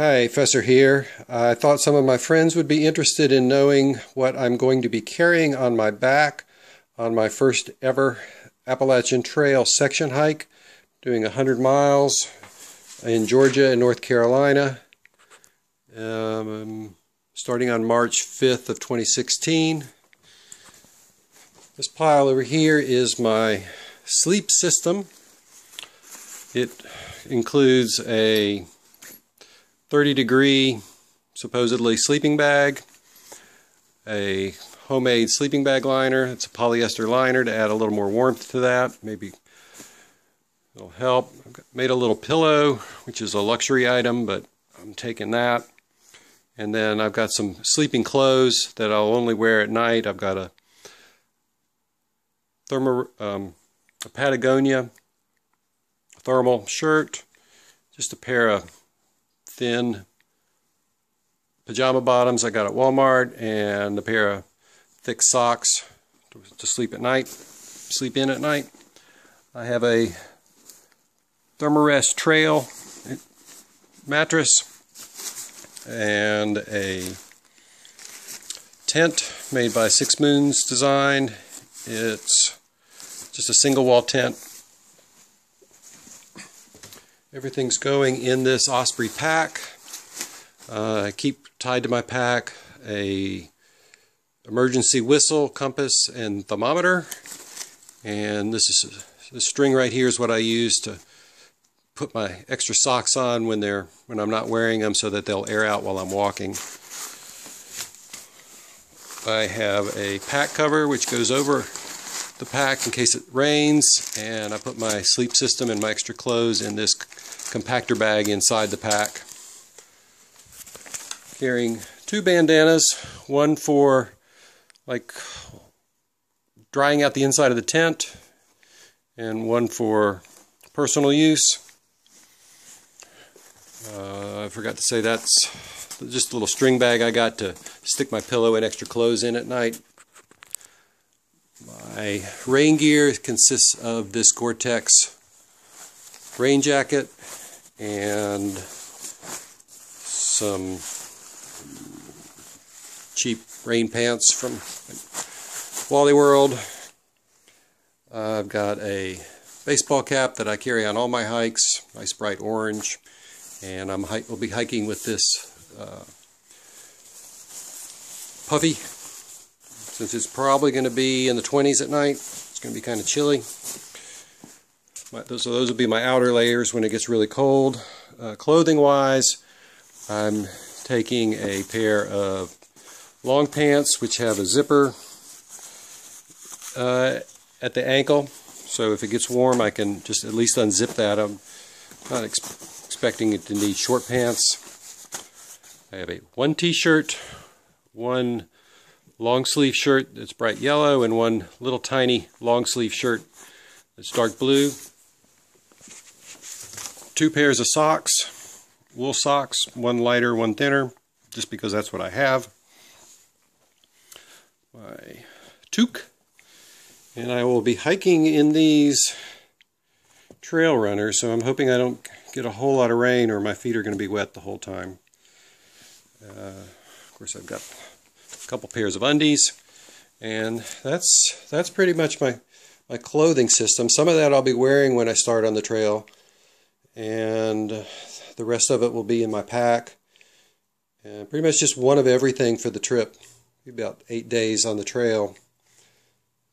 Hi, Fessor here. I thought some of my friends would be interested in knowing what I'm going to be carrying on my back on my first ever Appalachian Trail section hike, doing 100 miles in Georgia and North Carolina, starting on March 5th of 2016. This pile over here is my sleep system. It includes a 30-degree supposedly sleeping bag, a homemade sleeping bag liner. It's a polyester liner to add a little more warmth to that. Maybe it'll help. I've made a little pillow, which is a luxury item, but I'm taking that. And then I've got some sleeping clothes that I'll only wear at night. I've got a Patagonia thermal shirt, just a pair of thin pajama bottoms I got at Walmart, and a pair of thick socks to sleep in at night. I have a Thermarest Trail mattress and a tent made by Six Moons Design. It's just a single wall tent. Everything's going in this Osprey pack. I keep tied to my pack a emergency whistle, compass, and thermometer. And this string right here is what I use to put my extra socks on when I'm not wearing them, so that they'll air out while I'm walking. I have a pack cover which goes over the pack in case it rains, and I put my sleep system and my extra clothes in this compactor bag inside the pack. Carrying two bandanas, one for like drying out the inside of the tent and one for personal use. I forgot to say that's just a little string bag I got to stick my pillow and extra clothes in at night. My rain gear consists of this Gore-Tex rain jacket and some cheap rain pants from Wally World. I've got a baseball cap that I carry on all my hikes, nice bright orange, and we'll be hiking with this puffy. Since it's probably going to be in the 20s at night, it's going to be kind of chilly. Those will be my outer layers when it gets really cold. Clothing-wise, I'm taking a pair of long pants which have a zipper at the ankle. So if it gets warm, I can just at least unzip that. I'm not expecting it to need short pants. I have one t-shirt, one long sleeve shirt that's bright yellow, and one little tiny long sleeve shirt that's dark blue. Two pairs of socks, wool socks, one lighter, one thinner, just because that's what I have. My toque, and I will be hiking in these trail runners, so I'm hoping I don't get a whole lot of rain or my feet are going to be wet the whole time. Of course, I've got a couple pairs of undies, and that's pretty much my clothing system. Some of that I'll be wearing when I start on the trail, and the rest of it will be in my pack. And pretty much just one of everything for the trip. About 8 days on the trail,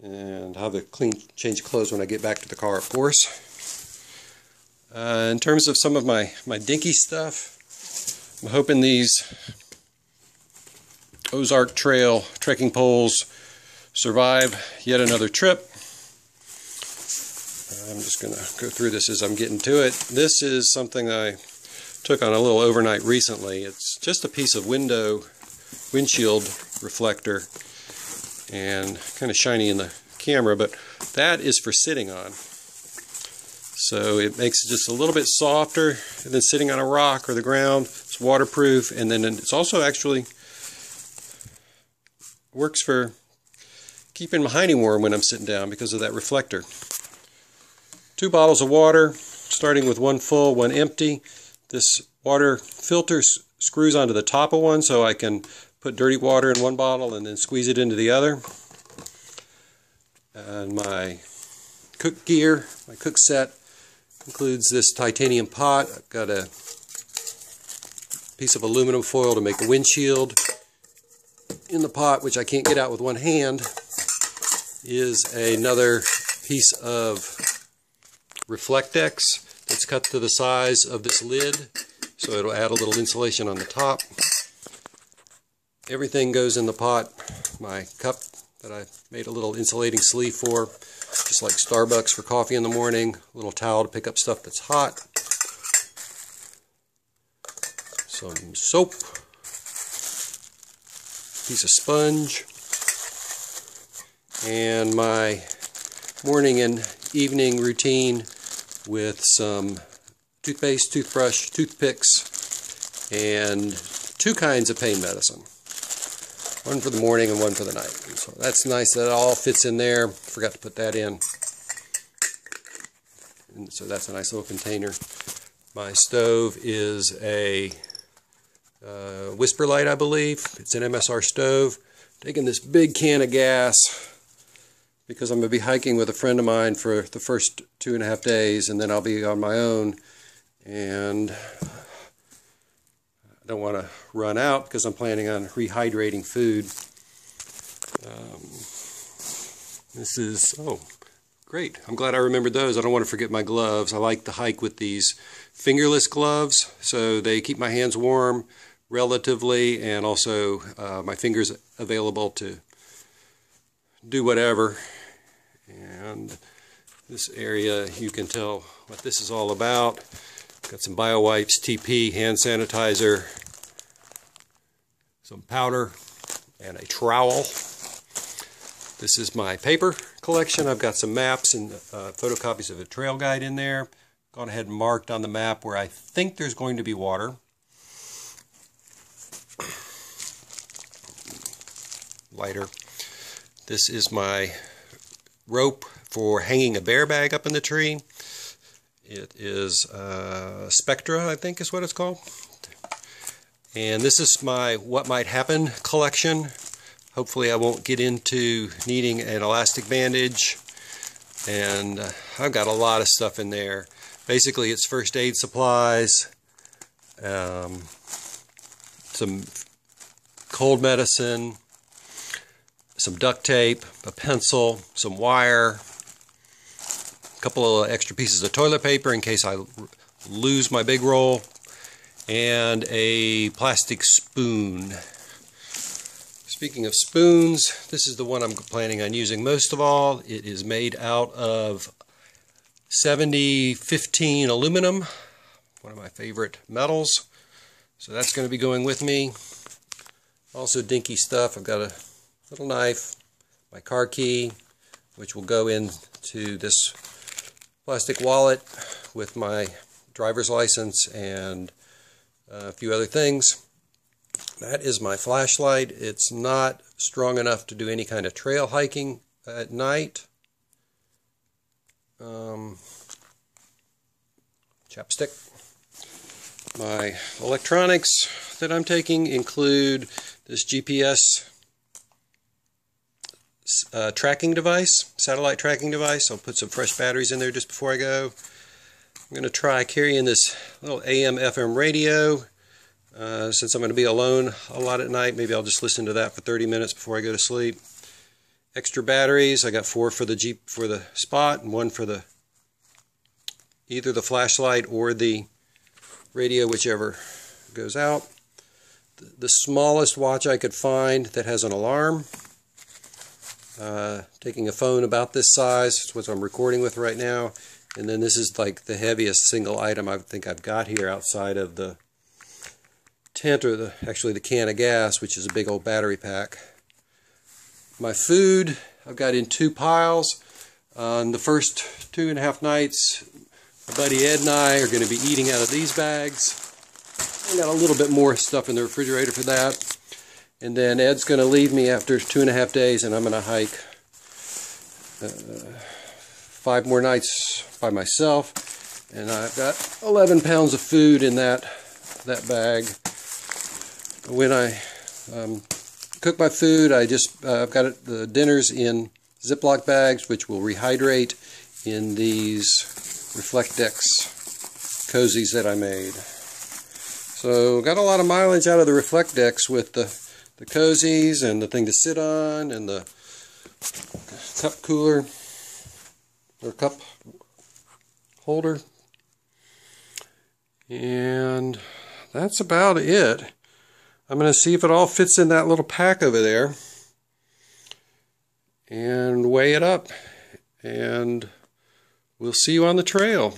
and I'll have a clean change of clothes when I get back to the car, of course. In terms of some of my dinky stuff, I'm hoping these Ozark Trail trekking poles survive yet another trip. I'm just going to go through this as I'm getting to it. This is something I took on a little overnight recently. It's just a piece of windshield reflector, and kind of shiny in the camera, but that is for sitting on. So it makes it just a little bit softer than sitting on a rock or the ground. It's waterproof, and then it's also actually works for keeping my hiney warm when I'm sitting down because of that reflector. 2 bottles of water, starting with one full, one empty. This water filter screws onto the top of one, so I can put dirty water in one bottle and then squeeze it into the other. And my cook gear, my cook set, includes this titanium pot. I've got a piece of aluminum foil to make a windshield. In the pot, which I can't get out with one hand, is another piece of Reflectex that's cut to the size of this lid, so it'll add a little insulation on the top. Everything goes in the pot. My cup that I made a little insulating sleeve for, just like Starbucks for coffee in the morning. A little towel to pick up stuff that's hot. Some soap. Piece of sponge. And my morning and evening routine with some toothpaste, toothbrush, toothpicks, and 2 kinds of pain medicine. One for the morning and one for the night. So that's nice that it all fits in there. Forgot to put that in. And so that's a nice little container. My stove is a Whisper Light, I believe. It's an MSR stove. Taking this big can of gas because I'm going to be hiking with a friend of mine for the first 2.5 days, and then I'll be on my own. And I don't want to run out because I'm planning on rehydrating food. This is, oh, great. I'm glad I remembered those. I don't want to forget my gloves. I like to hike with these fingerless gloves, so they keep my hands warm relatively, and also my fingers available to do whatever. And this area, you can tell what this is all about. Got some BioWipes, TP, hand sanitizer, some powder, and a trowel. This is my paper collection. I've got some maps and photocopies of a trail guide in there. Gone ahead and marked on the map where I think there's going to be water. Lighter. This is my rope for hanging a bear bag up in the tree. It is Spectra, I think is what it's called. And this is my What Might Happen collection. Hopefully I won't get into needing an elastic bandage. And I've got a lot of stuff in there. Basically it's first aid supplies, some cold medicine, some duct tape, a pencil, some wire, a couple of extra pieces of toilet paper in case I lose my big roll, and a plastic spoon. Speaking of spoons, this is the one I'm planning on using most of all. It is made out of 7015 aluminum, one of my favorite metals. So that's going to be going with me. Also dinky stuff. I've got a little knife, my car key, which will go into this plastic wallet with my driver's license and a few other things. That is my flashlight. It's not strong enough to do any kind of trail hiking at night. Chapstick. My electronics that I'm taking include this GPS tracking device, satellite tracking device. I'll put some fresh batteries in there just before I go. I'm going to try carrying this little AM/FM radio. Since I'm going to be alone a lot at night, maybe I'll just listen to that for 30 minutes before I go to sleep. Extra batteries. I got 4 for the Jeep for the Spot and 1 for the either the flashlight or the radio, whichever goes out. The smallest watch I could find that has an alarm. Taking a phone about this size. It's what I'm recording with right now. And then this is like the heaviest single item I think I've got here outside of the tent, or actually the can of gas, which is a big old battery pack. My food I've got in 2 piles. On the first 2.5 nights, my buddy Ed and I are going to be eating out of these bags. I got a little bit more stuff in the refrigerator for that. And then Ed's going to leave me after 2.5 days, and I'm going to hike 5 more nights by myself. And I've got 11 pounds of food in that bag. When I cook my food, I've got the dinners in Ziploc bags, which will rehydrate in these Reflectix cozies that I made. So got a lot of mileage out of the Reflectix with the cozies and the thing to sit on and the cup cooler or cup holder. And that's about it. I'm going to see if it all fits in that little pack over there and weigh it up, and we'll see you on the trail.